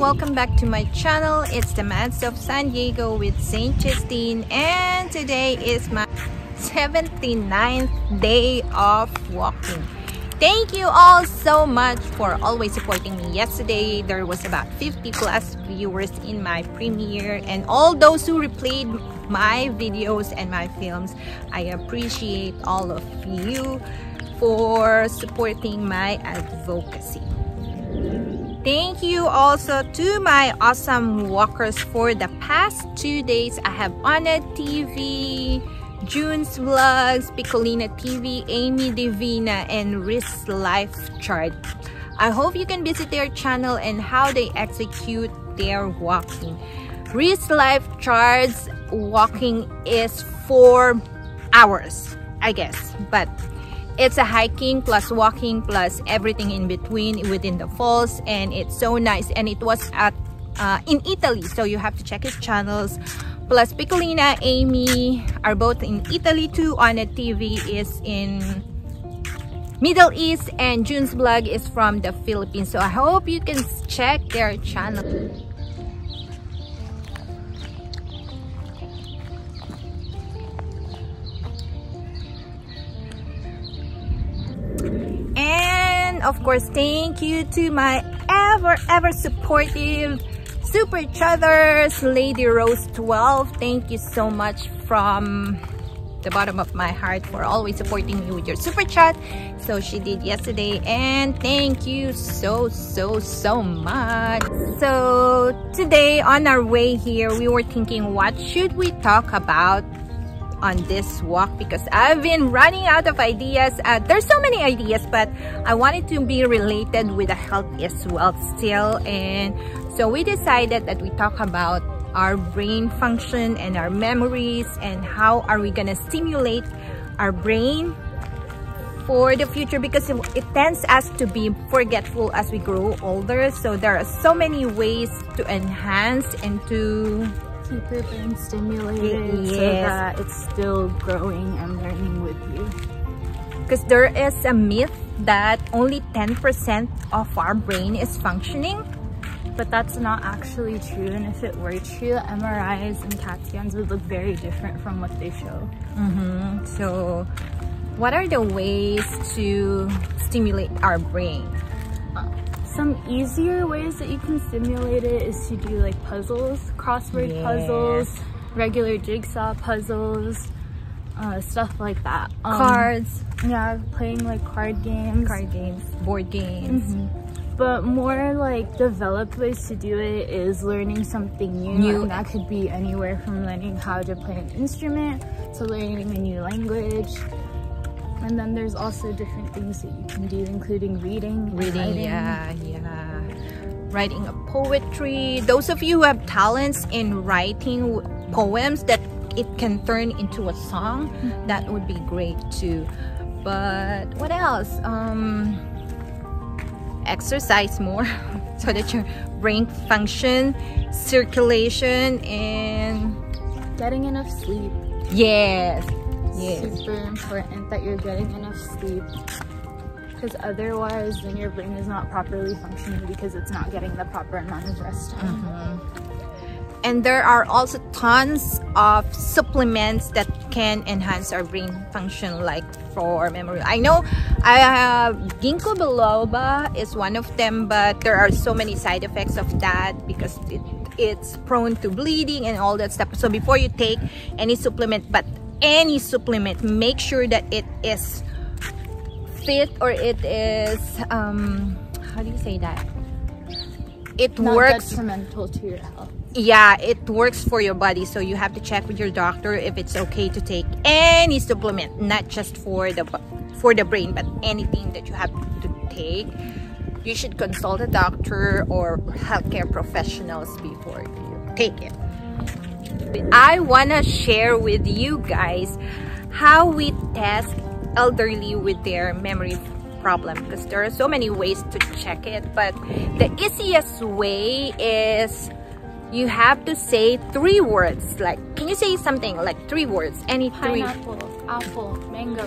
welcome back to my channel. It's the Mads of San Diego with Saint Justine, and today is my 79th day of walking. Thank you all so much for always supporting me. Yesterday there was about 50 plus viewers in my premiere, and all those who replayed my videos and my films. I appreciate all of you for supporting my advocacy. Thank you also to my awesome walkers for the past 2 days. I have Anna TV, June's Vlogs, Piccolina TV, Amy Divina, and Riz Life Chart. I hope you can visit their channel and how they execute their walking. Riz Life Chart's walking is 4 hours, I guess, but it's a hiking plus walking plus everything in between within the falls, and it's so nice. And it was at in Italy, so you have to check his channels. Plus Piccolina, Amy are both in Italy too. Anna TV is in Middle East, and June's vlog is from the Philippines. So I hope you can check their channel. And of course, thank you to my ever supportive super chatters, Lady Rose 12. Thank you so much from the bottom of my heart for always supporting me with your super chat. So she did yesterday, and thank you so much. So today on our way here, we were thinking, what should we talk about on this walk, because I've been running out of ideas. There's so many ideas, but I wanted to be related with the health as well still. And so we decided that we talk about our brain function and our memories, and how are we gonna stimulate our brain for the future, because it tends us to be forgetful as we grow older. So there are so many ways to enhance and to keep your brain stimulated, yes, so that it's still growing and learning with you. Because there is a myth that only 10% of our brain is functioning, but that's not actually true. And if it were true, MRIs and CAT scans would look very different from what they show. So what are the ways to stimulate our brain? Some easier ways that you can stimulate it is to do like puzzles, crossword puzzles, regular jigsaw puzzles, stuff like that. Cards. Yeah, playing like card games, board games. But more like developed ways to do it is learning something new. And that could be anywhere from learning how to play an instrument to learning a new language. And then there's also different things that you can do, including reading, writing a poetry. Those of you who have talents in writing poems that it can turn into a song, that would be great too. But what else? Exercise more so that your brain function, circulation, and getting enough sleep. Yes. Super important that you're getting enough sleep, because otherwise then your brain is not properly functioning because it's not getting the proper amount of rest time. And there are also tons of supplements that can enhance our brain function, like for memory. I know ginkgo biloba is one of them, but there are so many side effects of that because it's prone to bleeding and all that stuff. So before you take any supplement, make sure that it is fit, or it is how do you say that? It not works detrimental to your health. Yeah, it works for your body. So you have to check with your doctor if it's okay to take any supplement, not just for the brain, but anything that you have to take. You should consult a doctor or healthcare professionals before you take it. I want to share with you guys how we test elderly with their memory problem, because there are so many ways to check it, but the easiest way is you have to say 3 words. Like, can you say something like 3 words? Any 3? Pineapple, apple, mango.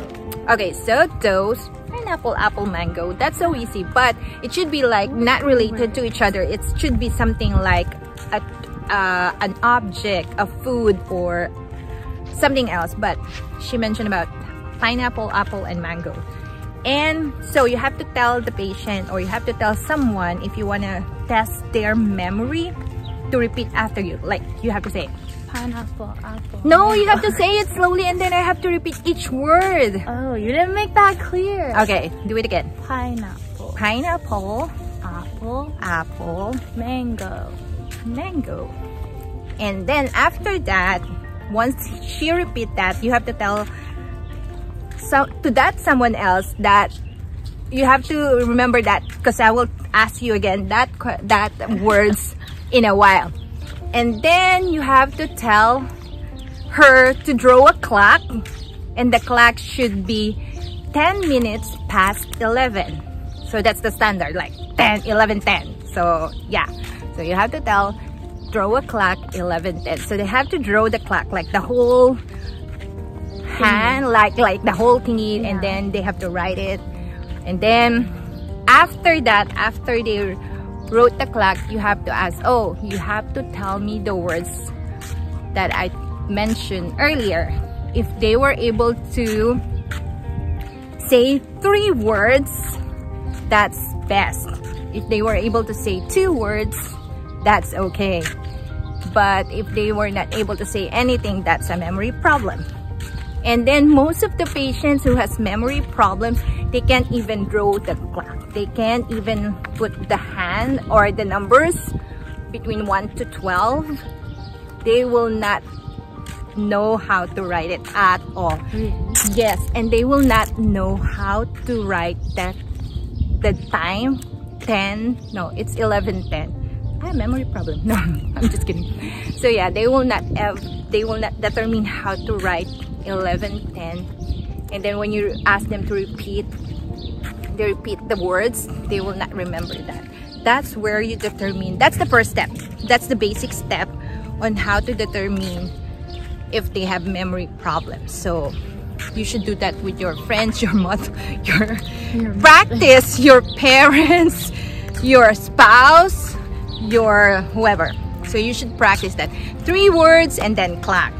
Okay, so those, pineapple, apple, mango. That's so easy, but it should be like not related to each other. It should be something like an object, a food, or something else. But she mentioned about pineapple, apple, and mango. And so you have to tell the patient, or you have to tell someone, if you want to test their memory, to repeat after you. Like you have to say pineapple, apple. No, mango. you have to say it slowly, and then I have to repeat each word. Oh, you didn't make that clear. Okay, do it again. Pineapple, Pineapple, apple, apple, mango. mango. And then after that, once she repeat that, you have to tell someone else that you have to remember that, because I will ask you again that words in a while. And then you have to tell her to draw a clock, and the clock should be 10 minutes past 11. So that's the standard, like 10, 11, 10. So yeah, so you have to draw a clock 11, 10. So they have to draw the clock, like the whole hand, like the whole thingy, and then they have to write it. And then after that, after they wrote the clock, you have to ask, oh, you have to tell me the words that I mentioned earlier. If they were able to say 3 words, that's best. If they were able to say 2 words, that's okay. But if they were not able to say anything, that's a memory problem. And then most of the patients who has memory problems, they can't even draw the clock. They can't even put the hand or the numbers between 1 to 12. They will not know how to write it at all. Yes, and they will not know how to write the time 10. No, it's 11:10. I have a memory problem. No, I'm just kidding. So yeah, they will not determine how to write 11:10. And then when you ask them to repeat the words, they will not remember that. That's where you determine. That's the first step. That's the basic step on how to determine if they have memory problems. So you should do that with your friends, your mother, your practice, your parents, your spouse, your whoever. So you should practice that. 3 words and then clock.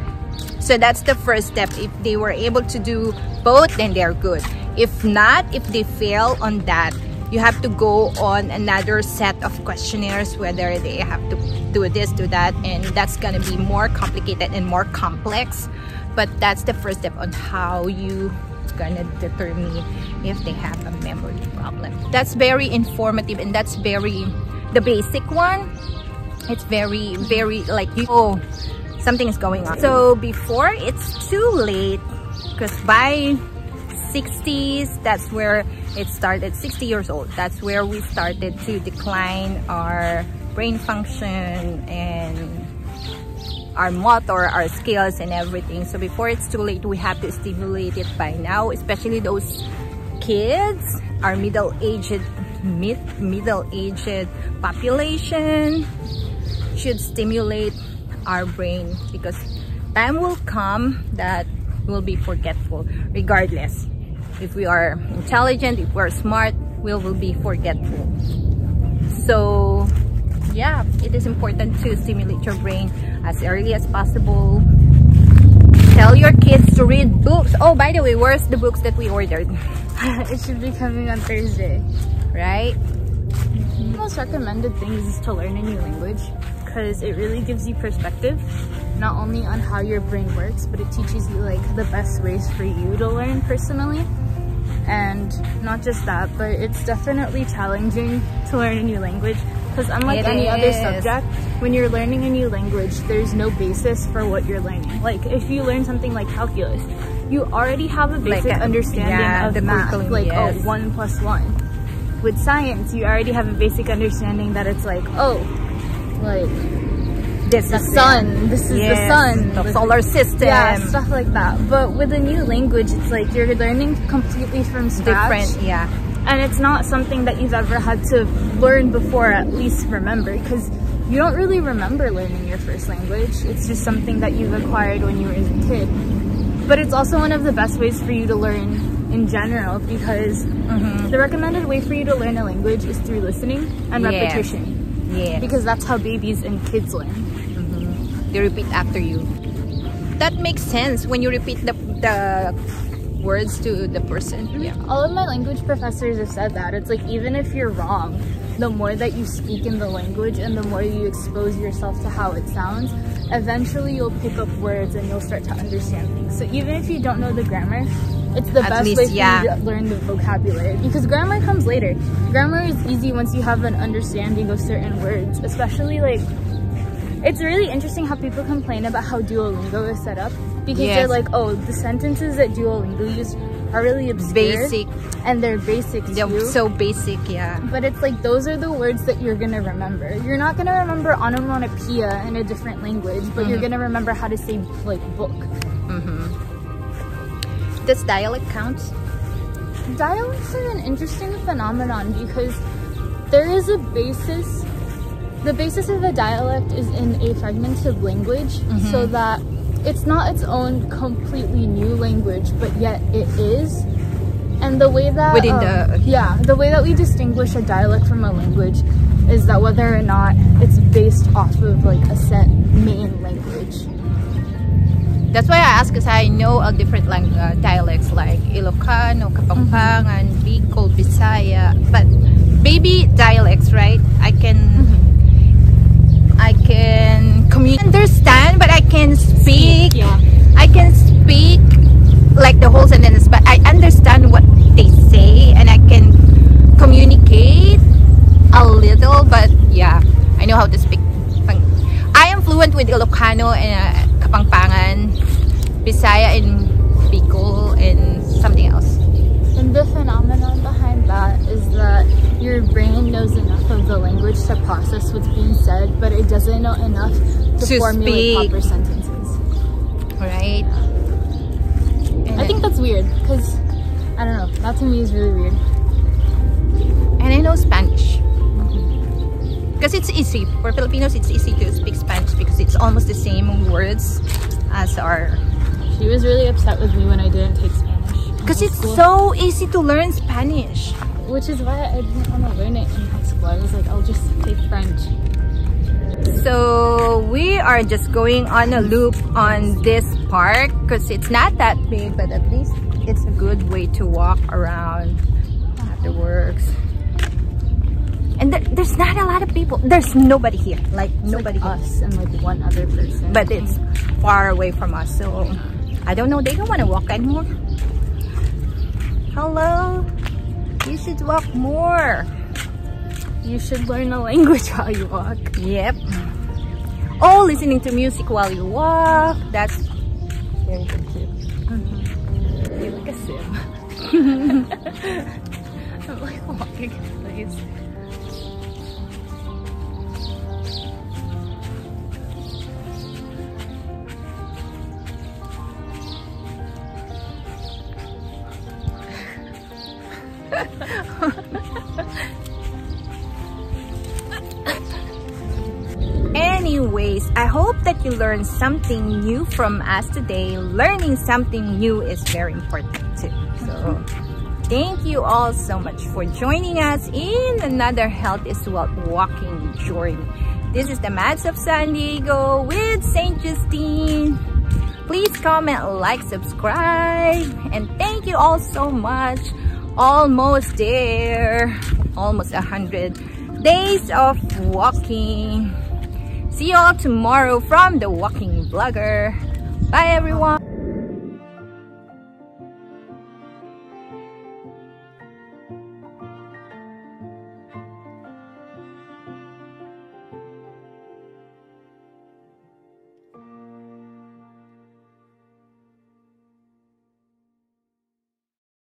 So that's the first step. If they were able to do both, then they're good. If not, if they fail on that, you have to go on another set of questionnaires, whether they have to do this, do that, and that's gonna be more complicated and more complex. But that's the first step on how you gonna determine if they have a memory problem. That's very informative, and that's the basic one. It's very like, oh, something is going on. So before it's too late, because by 60s, that's where it started. 60 years old, that's where we started to decline our brain function and our motor, our skills, and everything. So before it's too late, we have to stimulate it by now, especially those kids, our middle-aged population should stimulate our brain, because time will come that we'll be forgetful regardless. If we are intelligent, if we're smart, we will be forgetful. So yeah, it is important to stimulate your brain as early as possible. Tell your kids to read books. Oh, by the way, where's the books that we ordered? It should be coming on Thursday. Right? The most recommended thing is to learn a new language, because it really gives you perspective, not only on how your brain works, but it teaches you like the best ways for you to learn personally. And not just that, but it's definitely challenging to learn a new language, because unlike any other subject, when you're learning a new language, there's no basis for what you're learning. Like if you learn something like calculus, you already have a basic understanding of the math, like oh, 1 + 1. With science, you already have a basic understanding that it's like, oh, like this is the sun, this is the sun, the solar system, yeah, stuff like that. But with a new language, it's like you're learning completely from scratch. Different, yeah. And it's not something that you've ever had to learn before, at least remember, because you don't really remember learning your first language. It's just something that you've acquired when you were a kid. But it's also one of the best ways for you to learn in general, because the recommended way for you to learn a language is through listening and repetition. Yeah. Because that's how babies and kids learn. They repeat after you. That makes sense when you repeat the words to the person. Yeah. All of my language professors have said that. It's like, even if you're wrong, the more that you speak in the language and the more you expose yourself to how it sounds, eventually you'll pick up words and you'll start to understand things. So even if you don't know the grammar, it's the best way for you to learn the vocabulary, because grammar comes later. Grammar is easy once you have an understanding of certain words, especially like, it's really interesting how people complain about how Duolingo is set up, because they're like, oh, the sentences that Duolingo use are really obscure. Basic. And they're basic too. They're so basic, yeah. But it's like, those are the words that you're gonna remember. You're not gonna remember onomatopoeia in a different language, but you're gonna remember how to say like book. Does dialect count? Dialects are an interesting phenomenon because there is a basis. The basis of a dialect is in a fragmented language, so that it's not its own completely new language, but yet it is. And the way that the way that we distinguish a dialect from a language is that whether or not it's based off of like a set main language. That's why I ask, because I know a different dialects like Ilocano, Kapampangan, Bicol, Bisaya, but baby dialects, right? I can understand, but I can speak. I can speak like the whole sentence, but I understand what they say and I can communicate a little. But yeah, I know how to speak. I am fluent with Ilocano and Kapampangan, Bisaya, and Bicol, and something else. And the phenomenon behind that is that your brain knows enough of the language to process what's being said, but it doesn't know enough to formulate proper sentences. Right? I think that's weird, because, I don't know, that to me is really weird. And I know Spanish. Because it's easy. For Filipinos, it's easy to speak Spanish because it's almost the same words as our... She was really upset with me when I didn't take Spanish. Because it's so easy to learn Spanish. Which is why I didn't want to learn it in high school. I was like, I'll just take French. So we are just going on a loop on this park because it's not that big, but at least it's a good way to walk around afterwards. And there's not a lot of people. There's nobody here. Like nobody like us and like one other person. But it's far away from us, so I don't know. They don't want to walk anymore. Hello, you should walk more. You should learn a language while you walk. Yep. Oh, listening to music while you walk. That's very good too. You're like a sim. I'm like walking in place. Anyways, I hope that you learned something new from us today. Learning something new is very important too. So thank you all so much for joining us in another Health is Wealth walking journey. This is the Mads of San Diego with St. Justine. Please comment, like, subscribe, and thank you all so much. Almost there. Almost 100 days of walking. See you all tomorrow from the Walking Vlogger. Bye everyone.